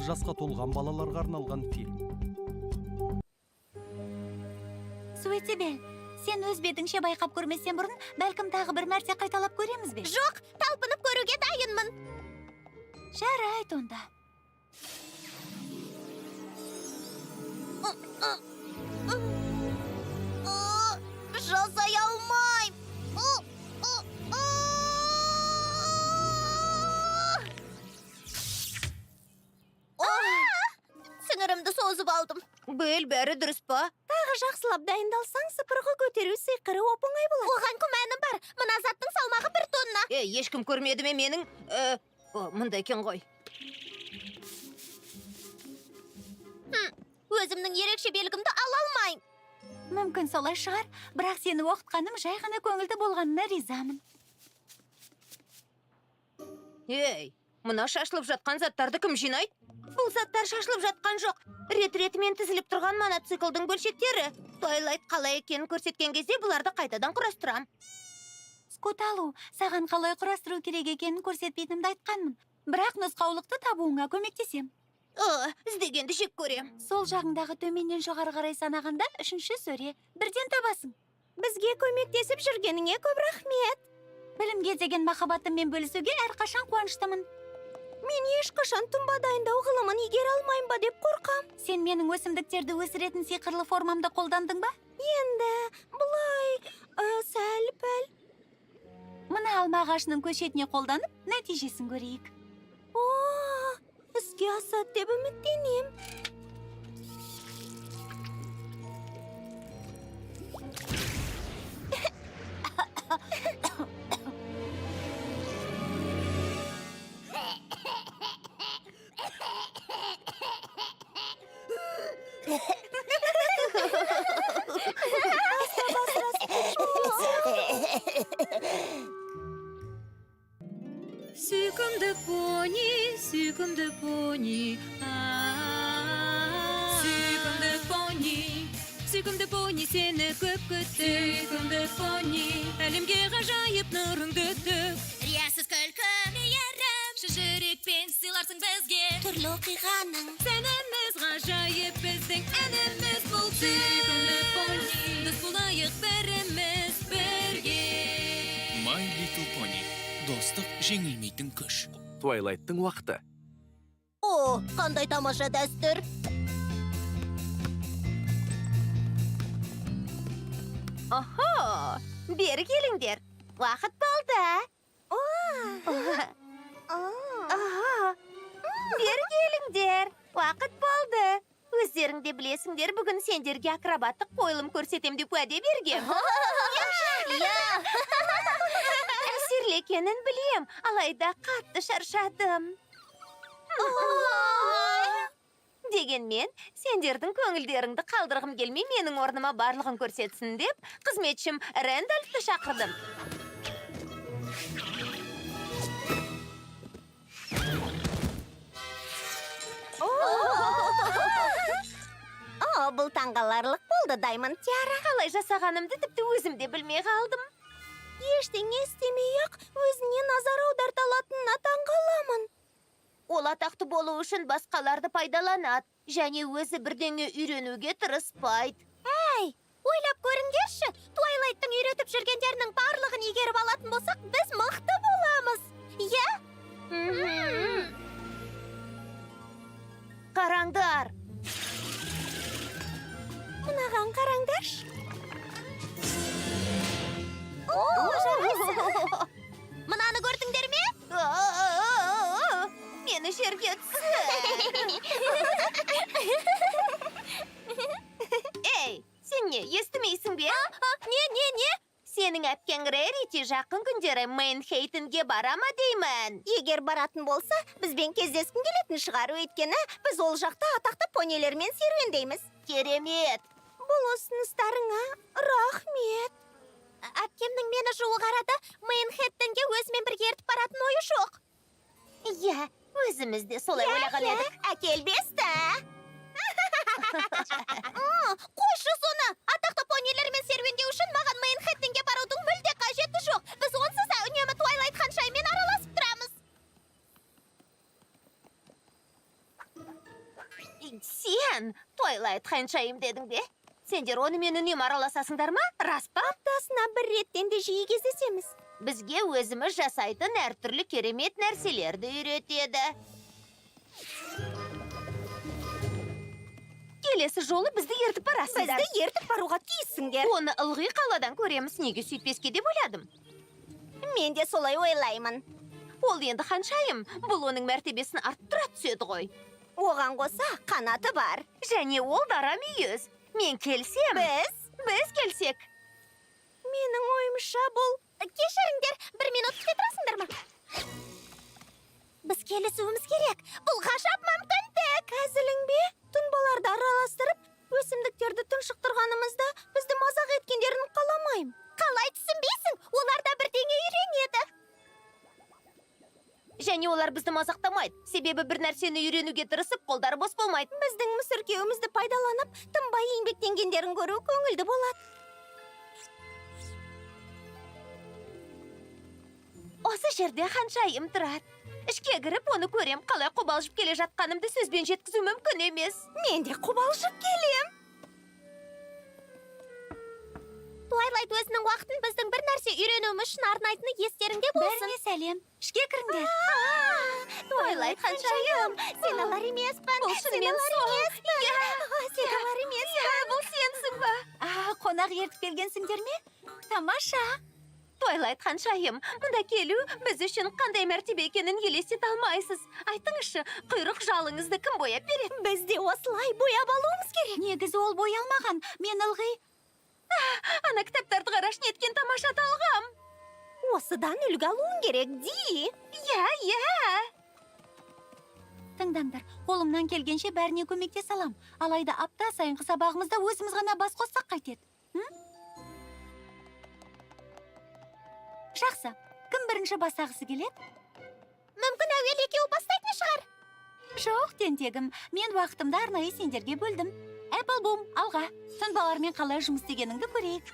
жасқа толған балаларға арналған фильм. Суетебел, сен өз бетіңше байқап көрместен бұрын, бәлкім тағы бір мәрте қайталап көреміз бе? Жоқ, талпынып көруге дайынмын. Жарайды онда. Жасай алмайм. Сіңірімді созып алдым. Бел, бәрі дұрыс па? Тағы жақсылап дайындалсаң, сыпырғы көтеру сиқыры оп-оңай болады. Оған күмәнім бар. Мына заттың салмағы 1 тонна. Ешкім көрмеді ме менің? Мұнда екен ғой. Өзімнің ерекше белгімді ала алмайм. Мүмкін солай шығар, бірақ сені оқытқаным жай ғана көңілді болғанына ризамын. Мына шашылып жатқан заттарды кім жинайды? Бұл заттар шашылып жатқан жоқ. Рет-ретімен тізіліп тұрған моноциклдың бөлшектері. Твайлайт қалай екенін көрсеткен кезде бұларды қайтадан құрастырам. Скуталу, саған қалай құрастыру керек екенін көрсетпейтінімді айтқанмын. Бірақ нұсқаулықты табуыңа көмектесем. Іздегенді жек көрем. Сол жағындағы төменнен жоғары қарай санағанда 3-ші сөре. Бірден табасың. Бізге көмектесіп жүргеніңе көп рахмет. Білімге деген махаббатыммен бөлісуге әрқашан қуаныштымын. Мен ешқашан тұнба дайындау ғылымын игере алмайым ба деп қорқам. Сен менің өсімдіктерді өсіретін сиқырлы формамды қолдандың ба? Енді, бұлай, сәл-пәл. Мына алма ағашының көшетіне қолданып, нәтижесін көрейік. Іске асады деп үміттенем. Сүйкімді пони, сүйкімді пони. Сүйкімді пони, сені көп күттім. Сүйкімді пони, әлемге ғажайып нұрыңды төк. Риясыз күлкі мейірім, Шыжырекпен сыйларсың бізге. түрлі оқиғаның. Сәніміз ғажайып біздің әніміз бұл. Сүйкімді пони, дос болайық бәріміз бірге. My Little Pony. Достық жеңілмейтін күш. Твайлайттың уақыты. Қандай тамаша дәстүр. Бері келіңдер. Уақыт болды. Бері келіңдер. Уақыт болды. Өздерің де білесіңдер, бүгін сендерге акробаттық қойылым көрсетем деп уәде бергем. Әсерлі екенін білем, алайда қатты шаршадым. Дегенмен, сендердің көңілдеріңді қалдырғым келмей, менің орныма барлығын көрсетсін деп, қызметшім Рэндальфті шақырдым. Бұл таңғаларлық болды, Даймонд Тиара. Қалай жасағанымды тіпті өзім де білмей қалдым. Ештеңе істемей-ақ өзіне назар аударта алатынына таңғаламын. Ол атақты болу үшін басқаларды пайдаланады, және өзі бірдеңе үйренуге тырыспайды. Ойлап көріңдерші, Твайлайттың үйретіп жүргендерінің барлығын игеріп алатын болсақ, біз мықты боламыз. Қараңдар! Мынаған қараңдарш. Мынаны көрдіңдер ме? Мені жерге түсі. Сен не, естімейсің бе? Не? Сенің әпкең Рэрити жақын күндері Мейнхейтінге барама деймін. Егер баратын болса, бізбен кездескім келетін шығар, өйткені біз ол жақта атақты понилермен серуендейміз. Керемет! Бұл ұсыныстарыңа рахмет. Әпкемнің мені жуық арада Мейнхеттенге өзімен бірге ертіп баратын ойы жоқ. Өзіміз де солай ойлаған едік. Әкелбесті. Қойшы соны! Атақты понилермен серуендеу үшін маған Мейнхеттенге барудың мүлде қажеті жоқ. Біз онсыз үнемі Твайлайт ханшаймен араласып тұрамыз. Қайдан? Тойлайт ханшайым дедің бе? Сендер оны мен үнемі араласасыңдар ма? Рас па? Аптасына бір реттен де жиі кездесеміз. Бізге өзіміз жасайтын әртүрлі керемет нәрселерді үйретеді. Келесі жолы бізді ертіп барасыңдар. Бізді ертіп баруға тиіссіңдер. Оны ылғи қаладан көреміз, неге сөйтпеске деп ойладым. Мен де солай ойлаймын. Ол енді ханшайым, бұл оның мәртебесін арттыра түседі ғой. Оған қоса қанаты бар. Және ол дара мүйіз. Мен келсем... Біз келсек. Менің ойымша бұл... Кешіріңдер, бір минут күте тұрасыңдар ма? Біз келісуіміз керек. Бұл ғажап мүмкіндік. Әзілің бе? Тұнбаларды араластырып, өсімдіктерді тұншықтырғанымызда бізді мазақ еткендерін қаламайым. Қалай түсінбейсің? Олар да бірдеңе үйренеді. Және олар бізді мазақтамайды. Себебі бір нәрсені үйренуге тырысып, қолдары бос болмайды. Біздің мүсіркеуімізді пайдаланып, тынбай еңбектенгендерін көру көңілді болады. Осы жерде ханшайым тұрады. Ішке кіріп, оны көрем, қалай қобалжып келе жатқанымды сөзбен жеткізу мүмкін емес. Мен де қобалжып келем. Туайлайт өзінің уақытын біздің бір нәрсе үйренуіміз үшін арнайтыны естеріңде болсын. Бәріне сәлем. Ішке кіріңдер. Туайлайт ханшайым, сен алар емеспін. Бұл шынымен сол. Сен алар емеспін. Бұл сенсің ба? Қонақ ертіп келгенсіңдер ме? Тамаша. Тойлайт ханшайым, мұнда келу біз үшін қандай мәртебе екенін елестете алмайсыз. Айтыңызшы, құйрық жалыңызды кім бояп береді? Біз де осылай бояп алуымыз керек. Негізі ол боялмаған. Мен ылғи... Ана кітаптарды қараш, неткен тамаша талғам. Осыдан үлгі алуың керек, Ди. Иә. Тыңдаңдар, қолымнан келгенше бәріне көмектесе алам. Алайда апта сайынғы сабағымызда өзіміз ғана бас қоссақ қайтеді. Жақсы, кім бірінші бастағысы келеді? Мүмкін әуелі екеуі бастайтын шығар. Жоқ, тентегім, мен уақытымды арнайы сендерге бөлдім. Эпплбум, алға. Тұнбалармен қалай жұмыс істегеніңді көрейік.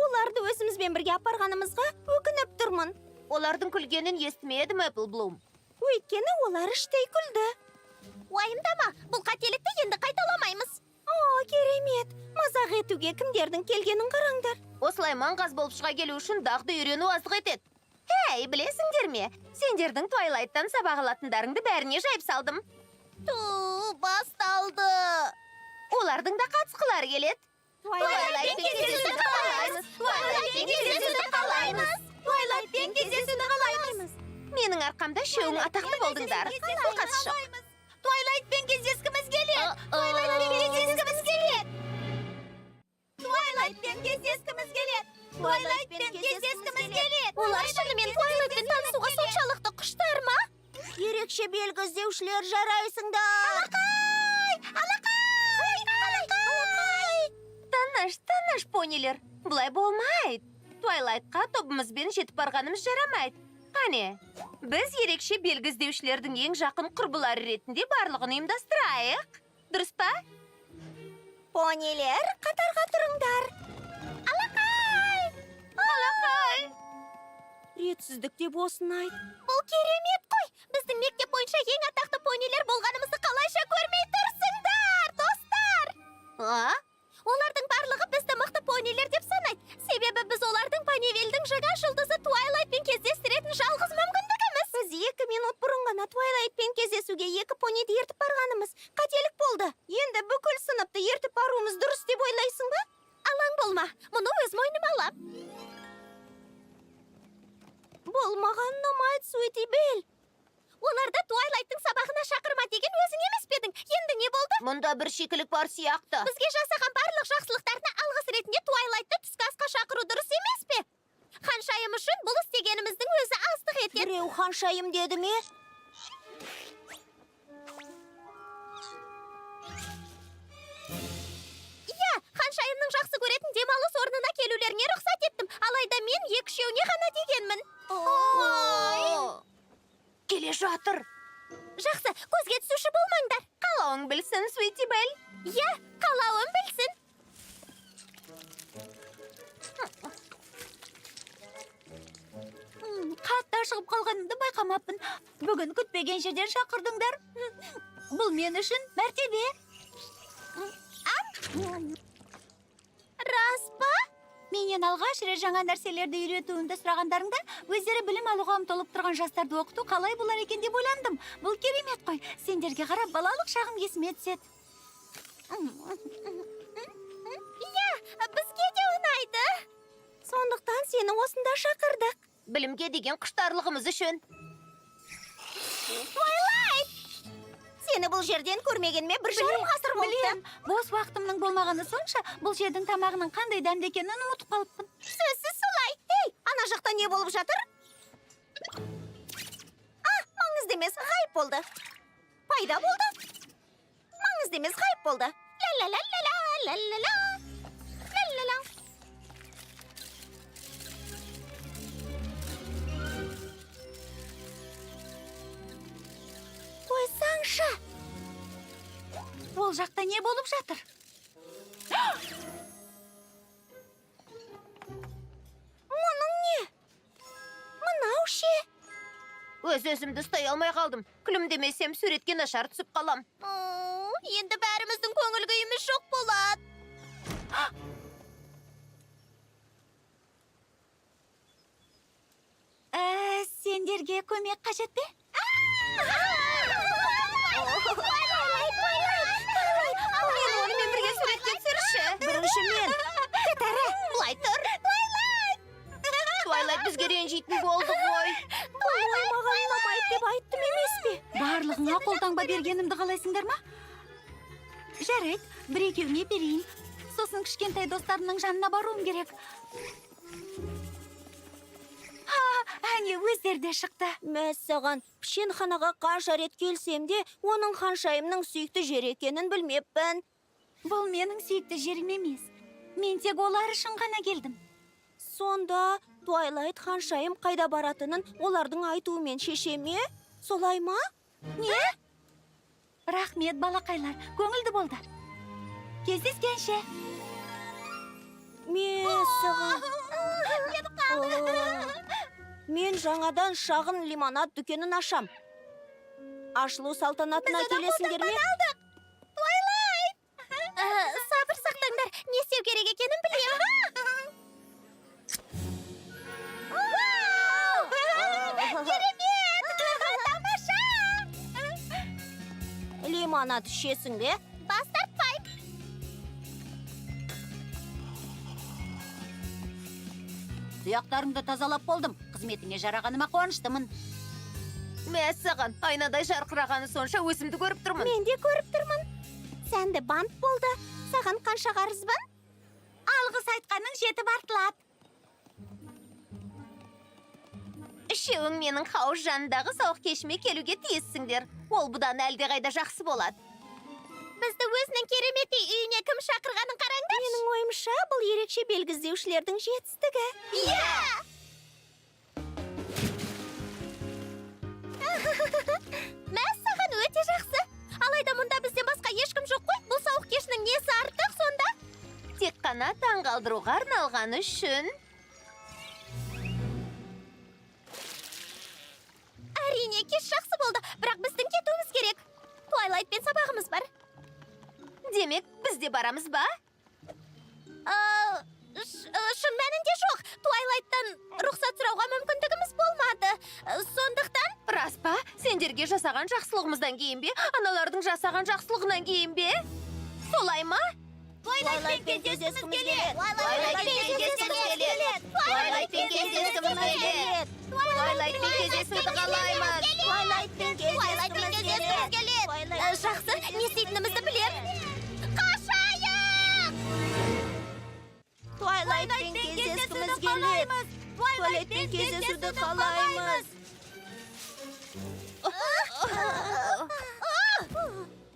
Оларды өзімізбен бірге апарғанымызға өкініп тұрмын. Олардың күлгенін естімедім, Эпплблум. Өйткені олар іштей күлді. Уайымдама, бұл қателікті енді қайталамаймыз. О, керемет. Мазақ етуге кімдердің келгенін қараңдар. Осылай маңғаз болып шыға келу үшін дағды үйрену аздық етеді. Хей, білесіңдер ме? Сендердің Туайлайттан сабақ алатындарыңды бәріне жайып салдым. Басталды. Олардың да қатысқылары келеді. Туайлайтпен кездесуді қалаймыз. Туайлайтпен кездесуді қалаймыз. Туайлайтпен кездесуді қалаймыз. Менің арқамда шеуің атақты болдыңдар. Қатысшы. Туайлайтпен кездескіміз келеді. Туайлайтпен кездескіміз келеді. Туайлайтпен кездескіміз келеді. Туайлайтпен кездескіміз келеді. Олар шынымен Туайлайтпен танысуға соншалықты құштар ма? Ерекше белгі іздеушілер жарайсыңдар. Алақай! Тыныш, понилер. Бұлай болмайды. Туайлайтқа тобымызбен жетіп барғанымыз жарамайды. Қане, біз ерекше белгі іздеушілердің ең жақын құрбылары ретінде барлығын ұйымдастырайық. Дұрыс па? Понилер, қатарға тұрыңдар. Алақай! Ретсіздік деп осын айт. Бұл керемет қой. Біздің мектеп бойынша ең атақты понилер болғанымызды қалайша көрмей тұрсыңдар, достар. Олардың барлығы бізді мықты понилер деп санайды. Себебі біз олардың Понивельдің жаңа жұлдызы Туайлайтпен кездестіретін жалғыз мүмкіндігіміз. Біз 2 минут бұрын ғана Туайлайтпен кездесуге 2 пониді ертіп барғанымыз қателік болды. Енді бүкіл сыныпты ертіп баруымыз дұрыс деп ойлайсың ба? Алаң болма, мұны өз мойныма алам. Бұл маған ұнамайды, Суити Белл. Оларды Туайлайттың сабағына шақырма деген өзің емес пе едің? Енді не болды? Мұнда бір шикілік бар сияқты. Бізге жасаған барлық жақсылықтарына алғыс ретінде Туайлайтты түскі асқа шақыру дұрыс емес пе? Ханшайым үшін бұл істегеніміздің өзі аздық етеді. Біреу ханшайым деді ме? Иә, ханшайымның жақсы көретін демалыс орнына келулеріне рұқсат еттім. Алайда мен 2-3-еуіне ғана дегенмін. Келе жатыр. Жақсы, көзге түсуші болмаңдар. Қалауың білсін, Суити Белл. Иә, қалауым білсін. Қатты ашығып қалғанымды байқамаппын. Бүгін күтпеген жерден шақырдыңдар. Бұл мен үшін мәртебе. Рас па? Менен алғаш рет жаңа нәрселерді үйретуімді сұрағандарыңда, өздері білім алуға ұмтылып тұрған жастарды оқыту қалай болар екен деп ойландым. Бұл керемет қой. Сендерге қарап балалық шағым есіме түседі. Иә, бізге де ұнайды. Сондықтан сені осында шақырдық. Білімге деген құштарлығымыз үшін. Твайлайт! Сені бұл жерден көрмегенме бір жарым ғасыр болды. Білем, бос уақытымның болмағаны сонша, бұл жердің тамағының қандай дәмді екенін ұмытып қалыппын. Сөзсіз солай. Ей, ана жақта не болып жатыр? Маңызды емес, ғайып болды. Пайда болды. Маңызды емес, ғайып болды. Ла-ла-ла-ла-ла, ла-ла-ла. Ла-ла-ла. Қойсаңшы. Ол жақта не болып жатыр? Мұның не? Мынау ше? Өз-өзімді ұстай алмай қалдым. Күлімдемесем суретке нашар түсіп қалам. Енді бәріміздің көңіл күйіміз жоқ болады. Сендерге көмек қажет пе? Мені онымен бірге суретке түсірші. Бірінші мен. Кетәрі. Бұлай тұр. Твайлайт бізге ренжитін болды ғой. Ой, маған ұнамайды деп айттым емес пе? Барлығыңа қолтаңба бергенімді қалайсыңдар ма? Жарайды, бір-екеуіне берейін. Сосын кішкентай достарымның жанына баруым керек. Әне, өздері де шықты. Мәссаған, пішенханаға қанша рет келсем де, оның ханшайымның сүйікті жер екенін білмеппін. Бұл менің сүйікті жерім емес. Мен тек олар үшін ғана келдім. Сонда Твайлайт ханшайым қайда баратынын олардың айтуымен шеше ме? Солай ма? Не? Рахмет, балақайлар, көңілді болды. Кездескенше. Мәссаған. Мен жаңадан шағын лимонад дүкенін ашам. Ашылу салтанатына келесіңдер ме? Твайлайт! Сабыр сақтаңдар, не істеу керек екенін білем. Керемет! Тамаша! Лимонад ішесің бе? Бас тартпай. Тұяқтарыңды тазалап болдым. Қызметіңе жарағаныма қуаныштымын. Мәссаған, айнадай жарқырағаны сонша өзімді көріп тұрмын. Мен де көріп тұрмын. Сәнді бант болды. Саған қанша қарызбын? Алғыс айтқаның жетіп артылады. Үшеуің менің хауыз жанындағы сауық кешіме келуге тиіссіңдер. Ол бұдан әлде қайда жақсы болады. Бізді өзінің кереметтей үйіне кім шақырғанын қараңдар. Менің ойымша, бұл ерекше белгіздеушілердің жетістігі. Иә! Мәссаған өте жақсы. Алайда мұнда бізден басқа ешкім жоқ қой. Бұл сауық кешінің несі артық сонда? Тек қана таңғалдыруға арналғаны үшін. Әрине, кеш жақсы болды, бірақ біздің кетуіміз керек. Твайлайтпен сабағымыз бар. Демек, біз де барамыз ба? Шын мәнінде жоқ. Твайлайттан рұқсат сұрауға мүмкіндігіміз болмады. Сондықтан... Рас па? Сендерге жасаған жақсылығымыздан кейін бе? Аналардың жасаған жақсылығынан кейін бе? Солай ма? Твайлайтпен кездескіміз келеді. Твайлайтпен кездескіміз келеді. Твайлайтпен кездескіміз келеді. Твайлайтпен кездесуді қалаймыз. Твайлайтпен кездескіміз келеді. Жақсы, не істейтінімізді білем. Қашайық! Твайлайтпен кездескіміз келеді. Твайлайтпен кездесуді қалаймыз.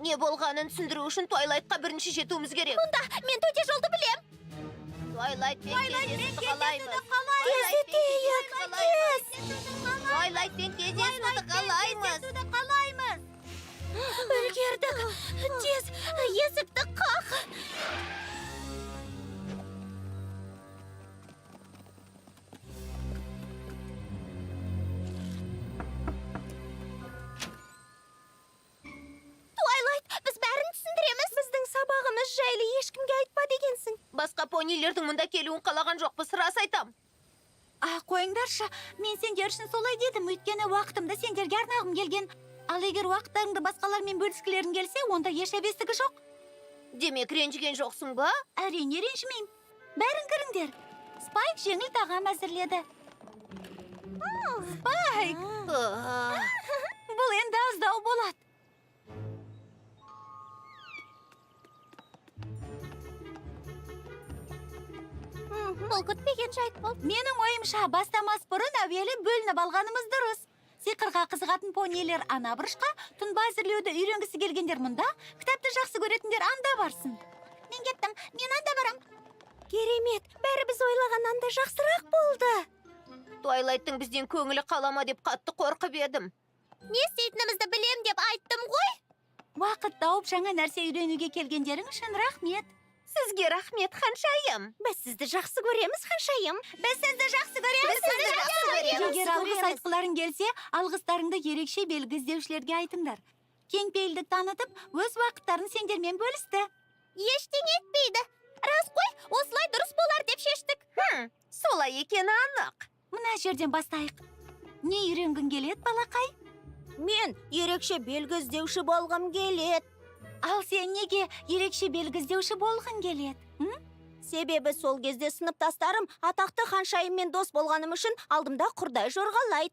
Не болғанын түсіндіру үшін Твайлайтқа бірінші жетуіміз керек. Мұнда мен төте жолды білем. Твайлайтпен кездесуді қалаймыз. Кездесейік, кез. Твайлайтпен кездесуді қалаймыз. Үлгердік. Тез, есікті қақ. понилердің мұнда келуін қалаған жоқпыз, рас айтам. Қойыңдаршы, мен сендер үшін солай дедім, өйткені уақытымды сендерге арнағым келген. Ал егер уақыттарыңды басқалармен бөліскілерің келсе, онда еш әбестігі жоқ. Демек, ренжіген жоқсың ба? Әрине ренжімеймін. Бәрін кіріңдер. Спайк жеңіл тағам әзірледі. Спайк! Бұл енді аздау болады. Бұл күтпеген жайт болды. Менің ойымша, бастамас бұрын әуелі бөлініп алғанымыз дұрыс. Сиқырға қызығатын понилер ана бұрышқа, тұнба әзірлеуді үйренгісі келгендер мұнда, кітапты жақсы көретіндер анда барсын. Мен кеттім, мен анда барам. Керемет, бәрі біз ойлағаннан да жақсырақ болды. Туайлайттың бізден көңілі қалама деп қатты қорқып едім. Не істейтінімізді білем деп айттым ғой. Уақыт тауып жаңа нәрсе үйренуге келгендерің үшін рахмет. Сізге рахмет, ханшайым. Біз сізді жақсы көреміз, ханшайым. Біз сізді жақсы көреміз. Егер алғыс айтқыларың келсе, алғыстарыңды ерекше белгі іздеушілерге айтыңдар. Кеңпейілдік танытып, өз уақыттарын сендермен бөлісті. Ештеңе етпейді. Рас қой, осылай дұрыс болар деп шештік. Солай екені анық. Мына жерден бастайық. Не үйренгің келеді, балақай? Мен ерекше белгі іздеуші болғым келеді. Ал сен неге ерекше белгі іздеуші болғың келеді? Себебі сол кезде сыныптастарым атақты ханшайыммен дос болғаным үшін алдымда құрдай жорғалайды.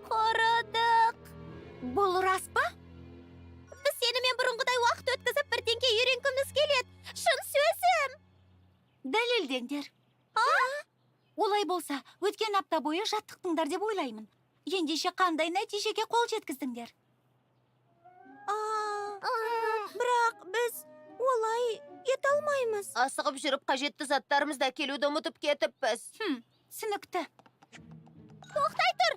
Құрыдық. Бұл рас па? Біз сенімен бұрынғыдай уақыт өткізіп бірдеңке үйренгіміз келеді. Шын сөзім. Дәлелдеңдер. Олай болса, өткен апта бойы жаттықтыңдар деп ойлаймын. Ендеше қандай нәтижеге қол жеткіздіңдер? Бірақ біз олай ете алмаймыз. Асығып жүріп қажетті заттарымызды әкелуді ұмытып кетіппіз. Түсінікті. Тоқтай тұр.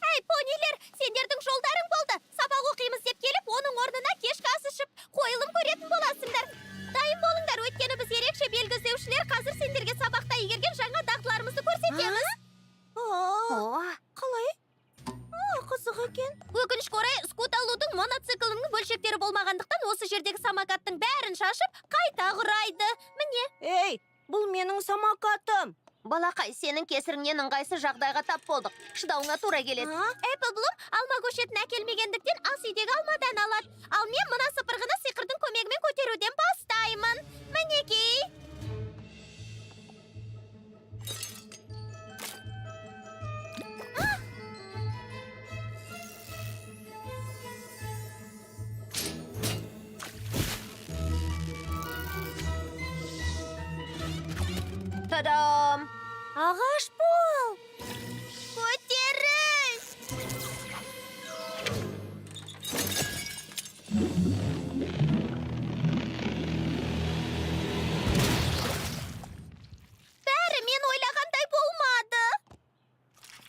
Әй, понилер, сендердің жолдарың болды. Сабақ оқимыз деп келіп, оның орнына кешкі ас ішіп, қойылым көретін боласыңдар. Дайын болыңдар, өйткені біз ерекше белгі іздеушілер қазір сендерге сабақта игерген жаңа дағдыларымызды көрсетеміз. Қалай? Қызық екен. Өкінішке орай, скут алудың моноциклінің бөлшектері болмағандықтан осы жердегі самокаттың бәрін шашып, қайта құрайды. Міне. Ей, бұл менің самокатым. Балақай, сенің кесіріңнен ыңғайсыз жағдайға тап болдық. Шыдауыңа тура келеді. Эпплблум алма көшетін әкелмегендіктен ас үйдегі алмадан алады. Ал мен мына сыпырғыны сиқырдың көмегімен көтеруден бастаймын. Мінекей. Тадам! Ағаш бол! Көтеріс! Бәрі мен ойлағандай болмады.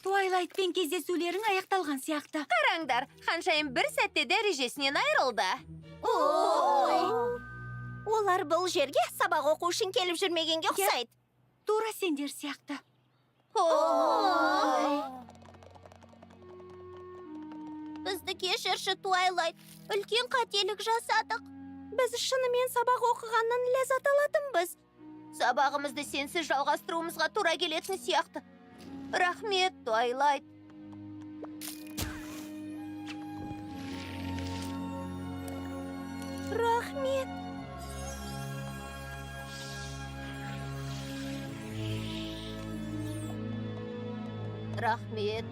Туайлайтпен кездесулерің аяқталған сияқты. Қараңдар, ханшайым бір сәтте дәрежесінен айырылды. Олар бұл жерге сабақ оқу үшін келіп жүрмегенге ұқсайды. Тура сендер сияқты. Бізді кешірші, Туайлайт. Үлкен қателік жасадық. Біз шынымен сабақ оқығаннан ләззат алатынбыз. Сабағымызды сенсіз жалғастыруымызға тура келетін сияқты. Рахмет, Туайлайт. Рахмет. Рахмет.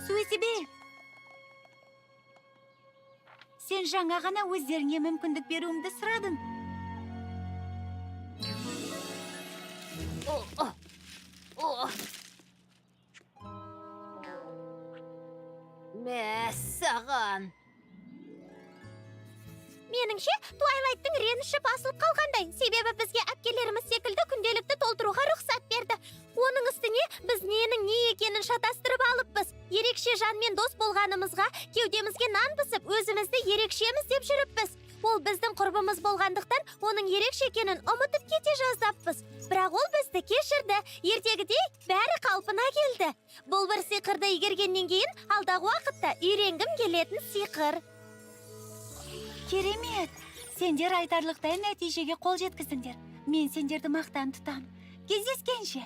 Суэзибе! Сен жаңа ғана өздеріңе мүмкіндік беруімді сұрадың. Мәссаған. Меніңше, Туайлайттың реніші басылып қалғандай. Себебі бізге әпкелеріміз секілді күнделікті толтыруға рұқсат берді. Оның үстіне біз ненің не екенін шатастырып алыппыз. Ерекше жанмен дос болғанымызға, кеудемізге нан пісіп, өзімізді ерекшеміз деп жүріппіз. Ол біздің құрбымыз болғандықтан, оның ерекше екенін ұмытып кете жаздаппыз. Бірақ ол бізді кешірді. Ертегідей бәрі қалпына келді. Бұл бір сиқырды игергеннен кейін алдағы уақытта үйренгім келетін сиқыр. Керемет. Сендер айтарлықтай нәтижеге қол жеткіздіңдер. Мен сендерді мақтан тұтам. Кездескенше.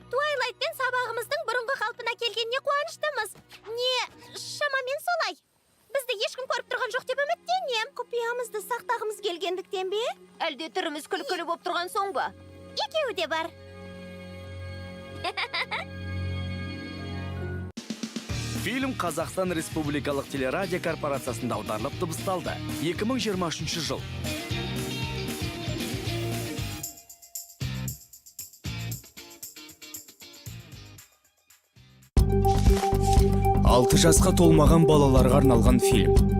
Туайлайтпен сабағымыздың бұрынғы қалпына келгеніне қуаныштымыз. Не, шамамен солай. Бізді ешкім көріп тұрған жоқ деп үміттенем. Құпиямызды сақтағымыз келгендіктен бе? Әлде түріміз күлкілі болып тұрған соң ба? Екеуі де бар. Фильм Қазақстан Республикалық телерадио корпорациясында аударылып дыбысталды. 2023 жыл. 6 жасқа толмаған балаларға арналған фильм.